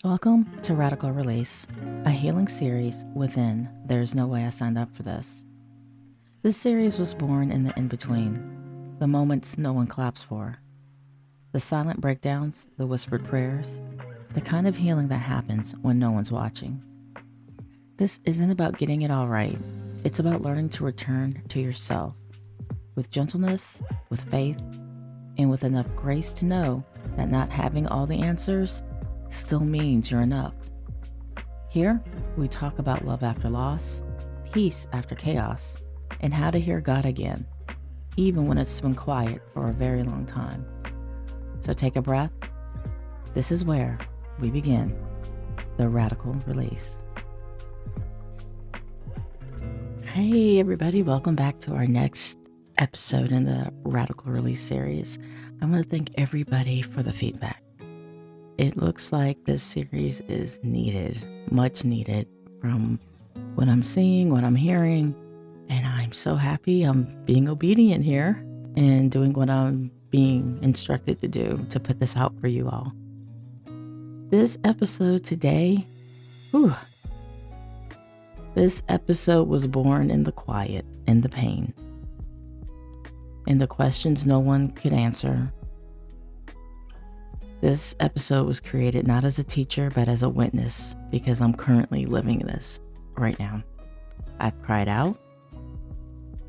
Welcome to Radical Release, a healing series within There's No Way I Signed Up for This. This series was born in the in-between, the moments no one claps for, the silent breakdowns, the whispered prayers, the kind of healing that happens when no one's watching. This isn't about getting it all right. It's about learning to return to yourself with gentleness, with faith, and with enough grace to know that not having all the answers still means you're enough. Here, we talk about love after loss, peace after chaos, and how to hear God again, even when it's been quiet for a very long time. So take a breath. This is where we begin the radical release. Hey everybody, welcome back to our next episode in the Radical Release series. I want to thank everybody for the feedback. It looks like this series is needed, much needed, from what I'm seeing, what I'm hearing, and I'm so happy I'm being obedient here and doing what I'm being instructed to do to put this out for you all. This episode today, this episode was born in the quiet, in the pain, in the questions no one could answer. This episode was created not as a teacher, but as a witness, because I'm currently living this right now. I've cried out,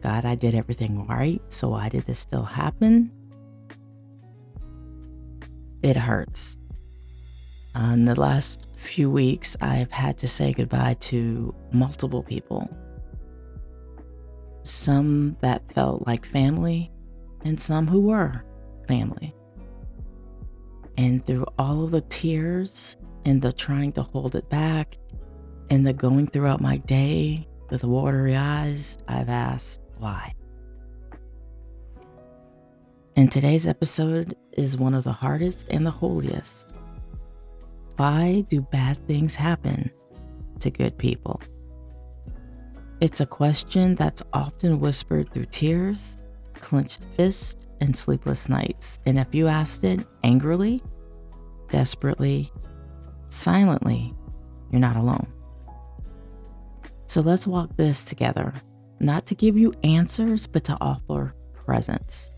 God, I did everything right, so why did this still happen? It hurts. In the last few weeks, I've had to say goodbye to multiple people. Some that felt like family, and some who were family. And through all of the tears and the trying to hold it back and the going throughout my day with watery eyes, I've asked why. And today's episode is one of the hardest and the holiest. Why do bad things happen to good people? It's a question that's often whispered through tears, clenched fists, and sleepless nights. And if you asked it angrily, desperately, silently, you're not alone. So let's walk this together, not to give you answers, but to offer presence,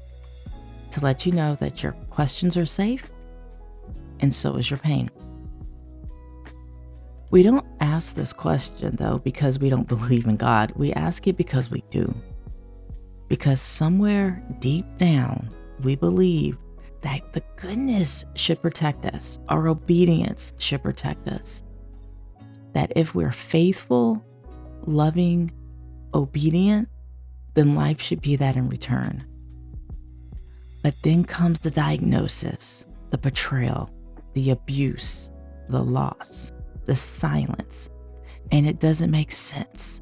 to let you know that your questions are safe, and so is your pain. We don't ask this question, though, because we don't believe in God. We ask it because we do. Because somewhere deep down, we believe that the goodness should protect us. Our obedience should protect us. That if we're faithful, loving, obedient, then life should be that in return. But then comes the diagnosis, the betrayal, the abuse, the loss, the silence, and it doesn't make sense.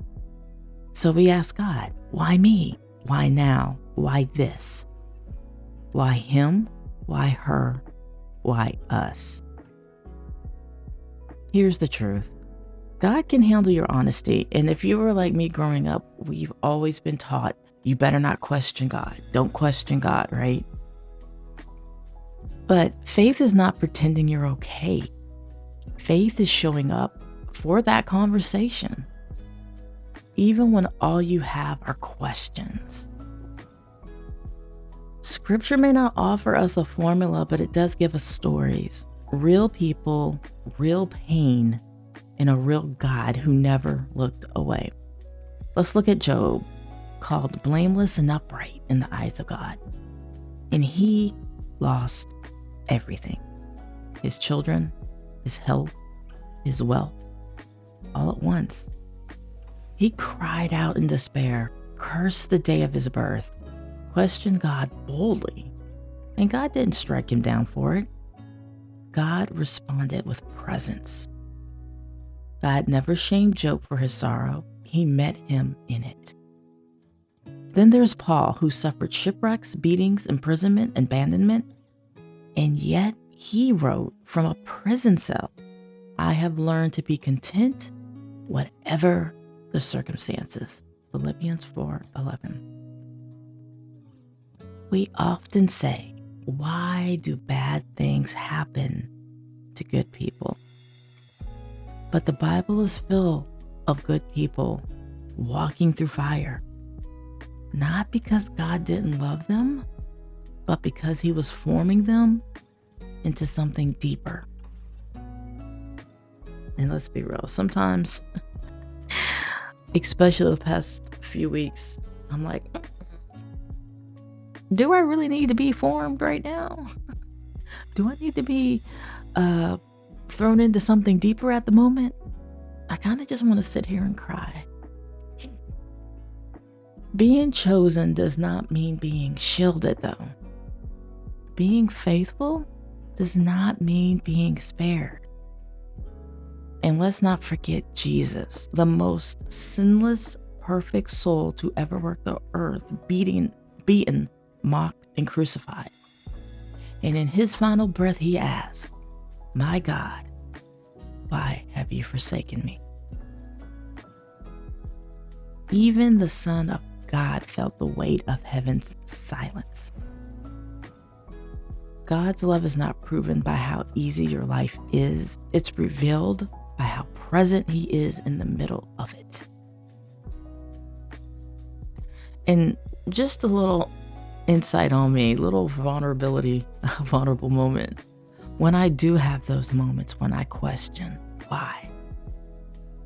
So we ask God, why me? Why now? Why this? Why him? Why her? Why us? Here's the truth. God can handle your honesty. And if you were like me growing up, we've always been taught, you better not question God. Don't question God, right? But faith is not pretending you're okay. Faith is showing up for that conversation, even when all you have are questions. Scripture may not offer us a formula, but it does give us stories, real people, real pain, and a real God who never looked away. Let's look at Job, called blameless and upright in the eyes of God. And he lost everything. His children, his health, his wealth, all at once. He cried out in despair, cursed the day of his birth, questioned God boldly, and God didn't strike him down for it. God responded with presence. God never shamed Job for his sorrow. He met him in it. Then there's Paul, who suffered shipwrecks, beatings, imprisonment, abandonment, and yet he wrote from a prison cell, I have learned to be content, whatever the circumstances. Philippians 4:11. We often say, why do bad things happen to good people? But the Bible is full of good people walking through fire, not because God didn't love them, but because he was forming them into something deeper. And let's be real, sometimes, especially the past few weeks, I'm like, do I really need to be formed right now? Do I need to be thrown into something deeper at the moment? I kind of just want to sit here and cry. Being chosen does not mean being shielded, though. Being faithful does not mean being spared. And let's not forget Jesus, the most sinless, perfect soul to ever walk the earth, beaten, mocked, and crucified. And in his final breath, he asked, "My God, why have you forsaken me?" Even the Son of God felt the weight of heaven's silence. God's love is not proven by how easy your life is. It's revealed by how present he is in the middle of it. And just a little insight on me, little vulnerable moment. When I do have those moments when I question, why?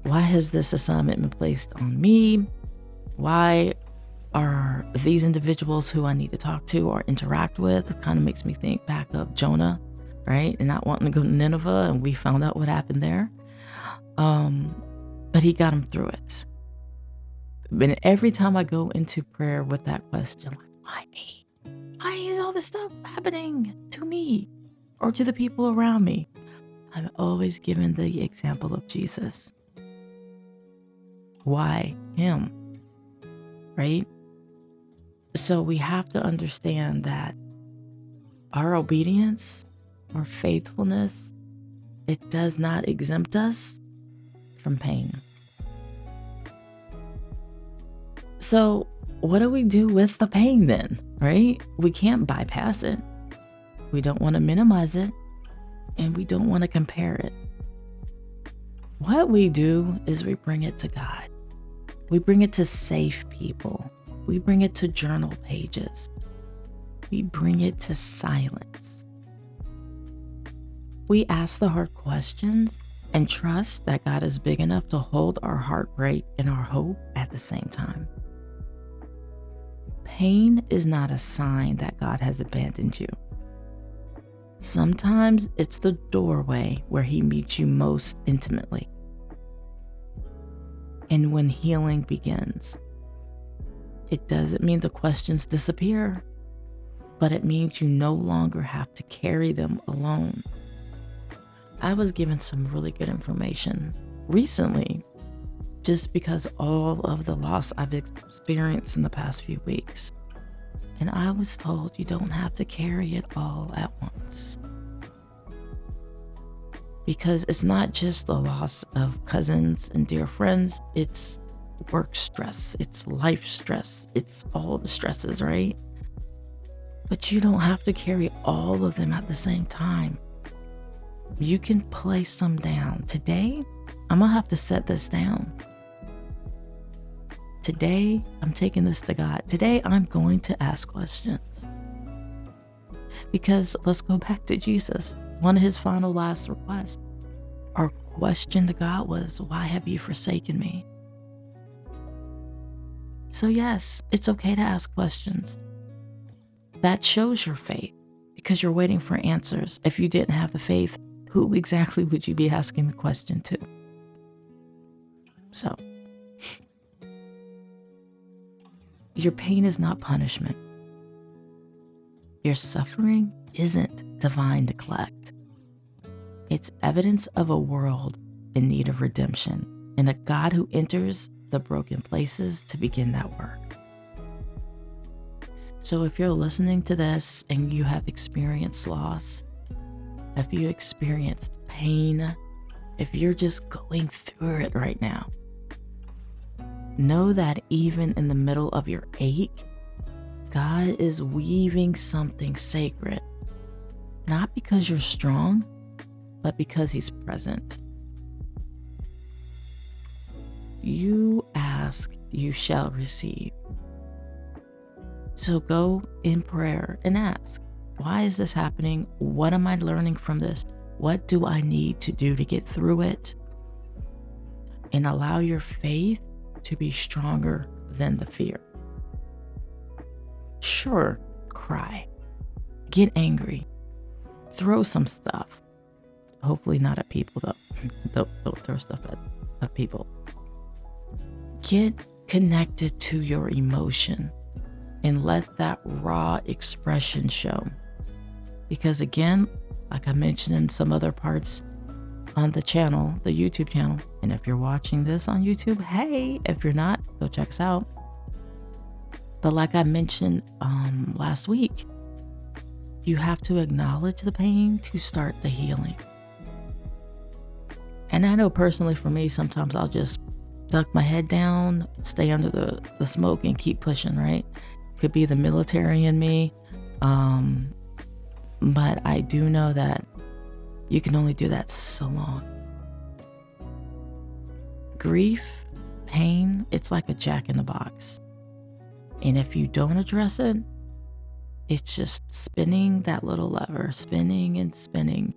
Why has this assignment been placed on me? Why are these individuals who I need to talk to or interact with? It kind of makes me think back of Jonah, right? And not wanting to go to Nineveh, and we found out what happened there. But he got him through it. But every time I go into prayer with that question, like, why me? Why is all this stuff happening to me or to the people around me? I'm always given the example of Jesus. Why him? Right? So we have to understand that our obedience or faithfulness, it does not exempt us from pain. So what do we do with the pain then, right? We can't bypass it. We don't want to minimize it, and we don't want to compare it. What we do is we bring it to God. We bring it to safe people. We bring it to journal pages. We bring it to silence. We ask the hard questions and trust that God is big enough to hold our heartbreak and our hope at the same time. Pain is not a sign that God has abandoned you. Sometimes it's the doorway where he meets you most intimately. And when healing begins, it doesn't mean the questions disappear, but it means you no longer have to carry them alone. I was given some really good information recently, just because all of the loss I've experienced in the past few weeks. And I was told you don't have to carry it all at once. Because it's not just the loss of cousins and dear friends, it's work stress, it's life stress, it's all the stresses, right? But you don't have to carry all of them at the same time. You can place some down. Today, I'm gonna have to set this down. Today, I'm taking this to God. Today, I'm going to ask questions. Because let's go back to Jesus. One of his final last requests, our question to God was, why have you forsaken me? So yes, it's okay to ask questions. That shows your faith because you're waiting for answers. If you didn't have the faith, who exactly would you be asking the question to? So, your pain is not punishment. Your suffering isn't divine neglect. It's evidence of a world in need of redemption and a God who enters the broken places to begin that work. So if you're listening to this and you have experienced loss, if you experienced pain, if you're just going through it right now, know that even in the middle of your ache, God is weaving something sacred, not because you're strong, but because he's present. You ask, you shall receive. So go in prayer and ask, why is this happening? What am I learning from this? What do I need to do to get through it? And allow your faith to be stronger than the fear. Sure, cry, get angry, throw some stuff. Hopefully not at people though. Don't throw stuff at people. Get connected to your emotion and let that raw expression show. Because again, like I mentioned in some other parts on the channel, the YouTube channel, and if you're watching this on YouTube, hey, if you're not, go check us out. But like I mentioned last week, you have to acknowledge the pain to start the healing. And I know personally for me, sometimes I'll just duck my head down, stay under the smoke and keep pushing, right? Could be the military in me. But I do know that you can only do that so long. Grief, pain, it's like a jack in the box. And if you don't address it, it's just spinning that little lever, spinning and spinning.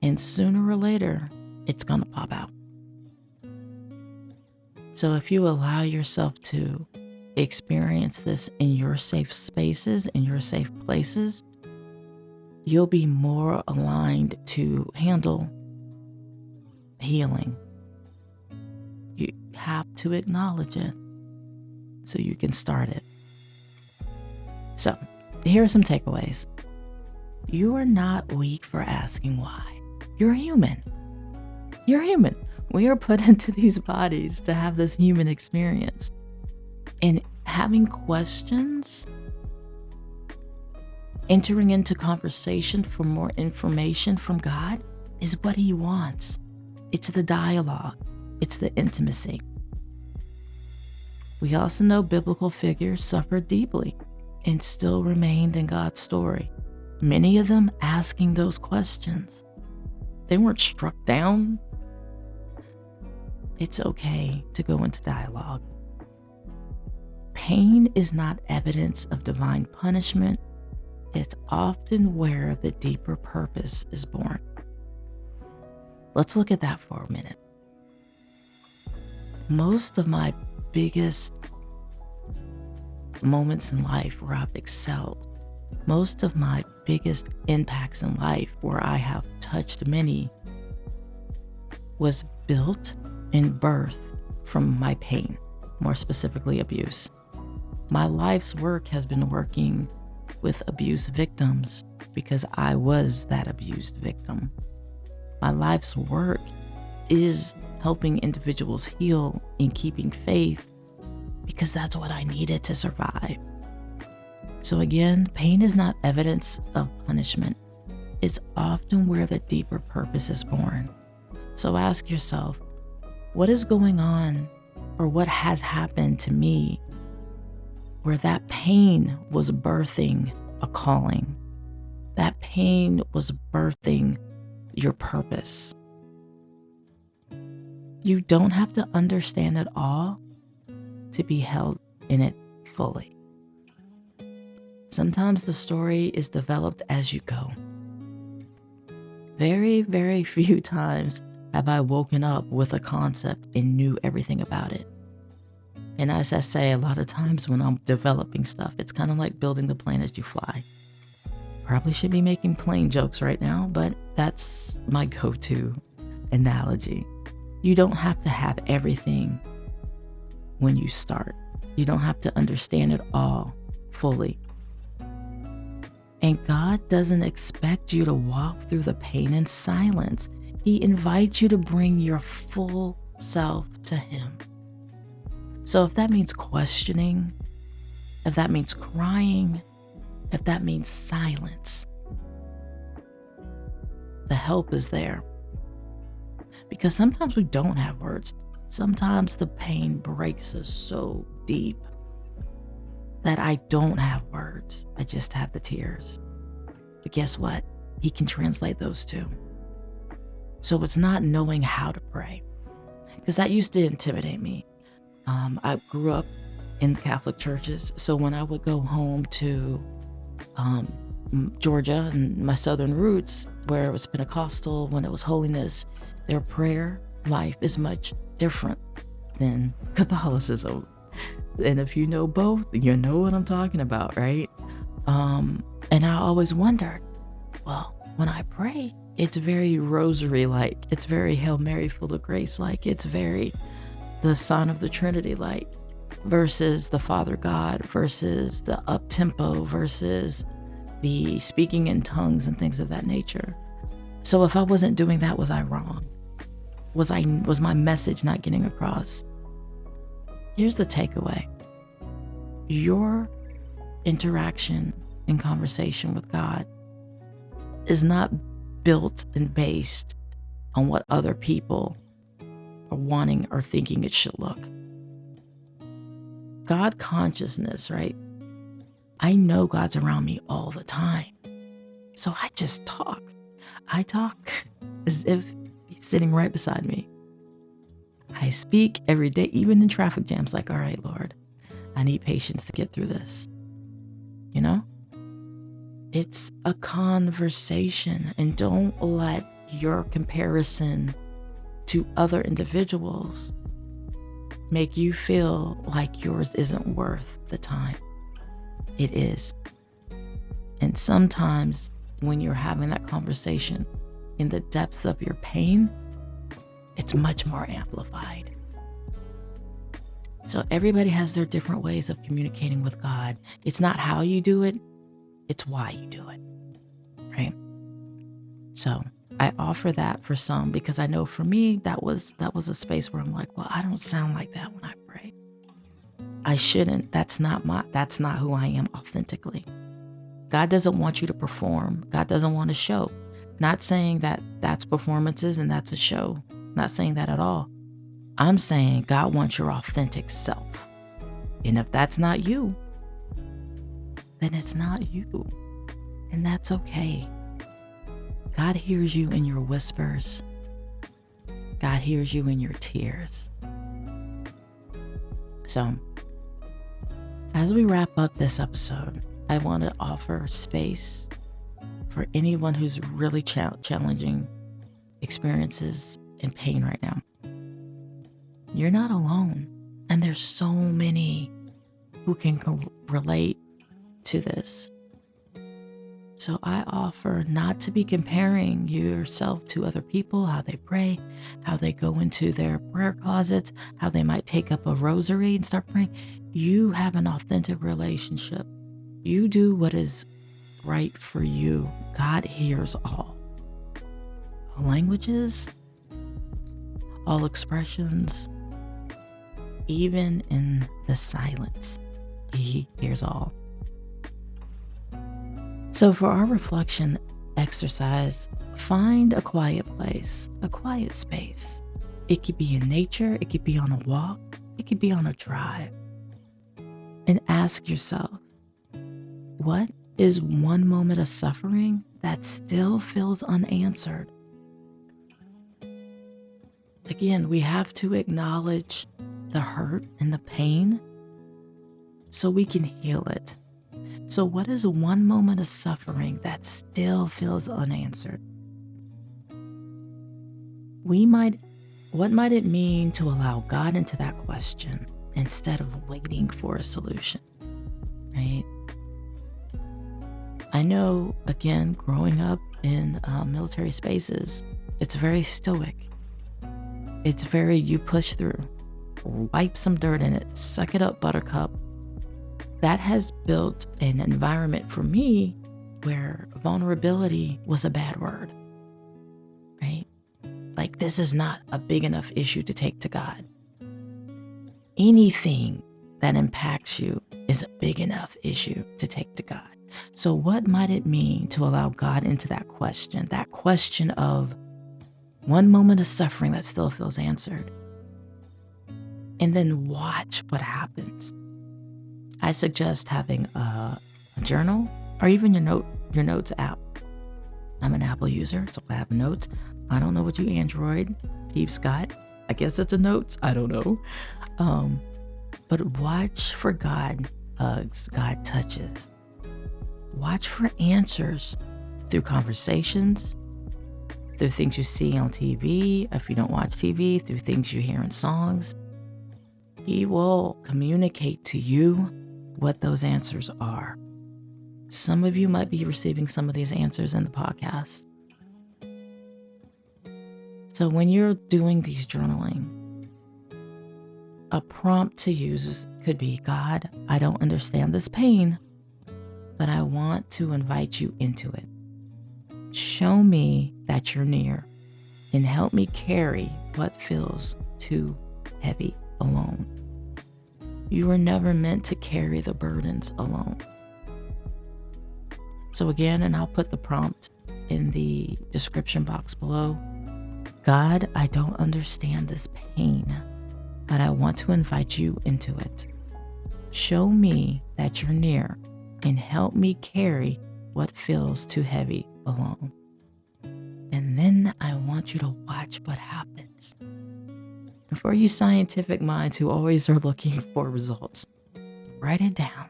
And sooner or later, it's going to pop out. So if you allow yourself to experience this in your safe spaces, in your safe places, you'll be more aligned to handle healing. You have to acknowledge it so you can start it. So, here are some takeaways. You are not weak for asking why. You're human. You're human. We are put into these bodies to have this human experience. And having questions, entering into conversation for more information from God is what He wants. It's the dialogue. It's the intimacy. We also know biblical figures suffered deeply and still remained in God's story. Many of them asking those questions. They weren't struck down. It's okay to go into dialogue. Pain is not evidence of divine punishment. It's often where the deeper purpose is born. Let's look at that for a minute. Most of my biggest moments in life where I've excelled, most of my biggest impacts in life where I have touched many, was built and birthed from my pain, more specifically abuse. My life's work has been working with abuse victims because I was that abused victim. My life's work is helping individuals heal and keeping faith because that's what I needed to survive. So again, pain is not evidence of punishment. It's often where the deeper purpose is born. So ask yourself, what is going on or what has happened to me where that pain was birthing a calling? That pain was birthing your purpose. You don't have to understand it all to be held in it fully. Sometimes the story is developed as you go. Very, very few times have I woken up with a concept and knew everything about it. And as I say, a lot of times when I'm developing stuff, it's kind of like building the plane as you fly. Probably should be making plane jokes right now, but that's my go-to analogy. You don't have to have everything when you start. You don't have to understand it all fully. And God doesn't expect you to walk through the pain in silence. He invites you to bring your full self to Him. So if that means questioning, if that means crying, if that means silence, the help is there. Because sometimes we don't have words. Sometimes the pain breaks us so deep that I don't have words. I just have the tears. But guess what? He can translate those too. So it's not knowing how to pray. because that used to intimidate me. I grew up in Catholic churches, so when I would go home to Georgia and my southern roots, where it was Pentecostal, when it was holiness, their prayer life is much different than Catholicism. And if you know both, you know what I'm talking about, right? And I always wondered, well, when I pray, it's very rosary-like, it's very Hail Mary full of grace-like, it's very the Son of the Trinity-like, versus the Father God, versus the up-tempo, versus the speaking in tongues and things of that nature. So if I wasn't doing that, was I wrong? Was my message not getting across? Here's the takeaway. Your interaction and conversation with God is not built and based on what other people are wanting or thinking it should look. God consciousness, right? I know God's around me all the time. So I just talk. I talk as if he's sitting right beside me. I speak every day, even in traffic jams, like, all right, Lord, I need patience to get through this. You know? It's a conversation, and don't let your comparison to other individuals make you feel like yours isn't worth the time. It is. And sometimes when you're having that conversation in the depths of your pain, it's much more amplified. So everybody has their different ways of communicating with God. It's not how you do it, it's why you do it, right? So I offer that for some because I know for me, that was a space where I'm like, well, I don't sound like that when I pray. I shouldn't. That's not who I am authentically. God doesn't want you to perform. God doesn't want a show. Not saying that that's performances and that's a show. Not saying that at all. I'm saying God wants your authentic self. And if that's not you, then it's not you. And that's okay. God hears you in your whispers. God hears you in your tears. So, as we wrap up this episode, I want to offer space for anyone who's really challenging experiences and pain right now. You're not alone. And there's so many who can relate to this. So I offer not to be comparing yourself to other people, how they pray, how they go into their prayer closets, how they might take up a rosary and start praying. You have an authentic relationship. You do what is right for you. God hears all languages, all expressions, even in the silence. He hears all. So for our reflection exercise, find a quiet place, a quiet space. It could be in nature, it could be on a walk, it could be on a drive. And ask yourself, what is one moment of suffering that still feels unanswered? Again, we have to acknowledge the hurt and the pain so we can heal it. So what is one moment of suffering that still feels unanswered? What might it mean to allow God into that question instead of waiting for a solution, right? I know, again, growing up in military spaces, it's very stoic. It's very you push through, wipe some dirt in it, suck it up, buttercup. That has built an environment for me where vulnerability was a bad word, right? Like, this is not a big enough issue to take to God. Anything that impacts you is a big enough issue to take to God. So what might it mean to allow God into that question of one moment of suffering that still feels answered? And then watch what happens. I suggest having a journal or even your notes app. I'm an Apple user, so I have notes. I don't know what you Android peeps got. I guess it's a notes. I don't know. But watch for God hugs, God touches. Watch for answers through conversations, through things you see on TV. If you don't watch TV, through things you hear in songs. He will communicate to you what those answers are. Some of you might be receiving some of these answers in the podcast. So when you're doing these journaling, a prompt to use could be, God, I don't understand this pain, but I want to invite you into it. Show me that you're near and help me carry what feels too heavy alone. You were never meant to carry the burdens alone. So again, and I'll put the prompt in the description box below. God, I don't understand this pain, but I want to invite you into it. Show me that you're near and help me carry what feels too heavy alone. And then I want you to watch what happens. And for you scientific minds who always are looking for results, write it down,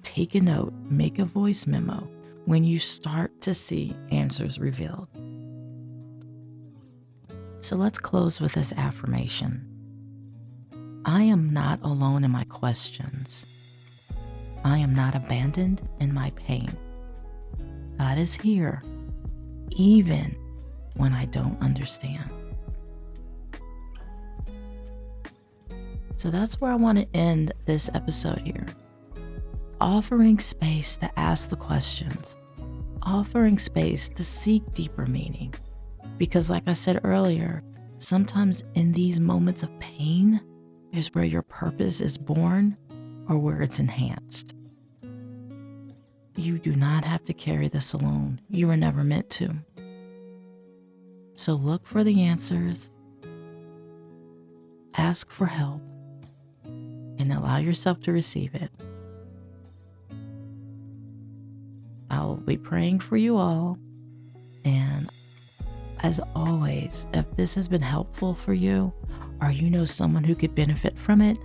take a note, make a voice memo when you start to see answers revealed. So let's close with this affirmation. I am not alone in my questions. I am not abandoned in my pain. God is here, even when I don't understand. So that's where I want to end this episode here. Offering space to ask the questions. Offering space to seek deeper meaning. Because like I said earlier, sometimes in these moments of pain is where your purpose is born or where it's enhanced. You do not have to carry this alone. You were never meant to. So look for the answers, ask for help, and allow yourself to receive it. I'll be praying for you all. And as always, if this has been helpful for you, or you know someone who could benefit from it,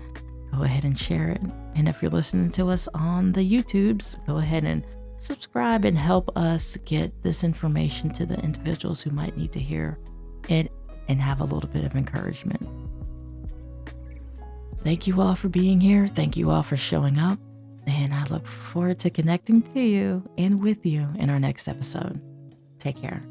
go ahead and share it. And if you're listening to us on the YouTubes, go ahead and subscribe and help us get this information to the individuals who might need to hear it and have a little bit of encouragement. Thank you all for being here. Thank you all for showing up. And I look forward to connecting to you and with you in our next episode. Take care.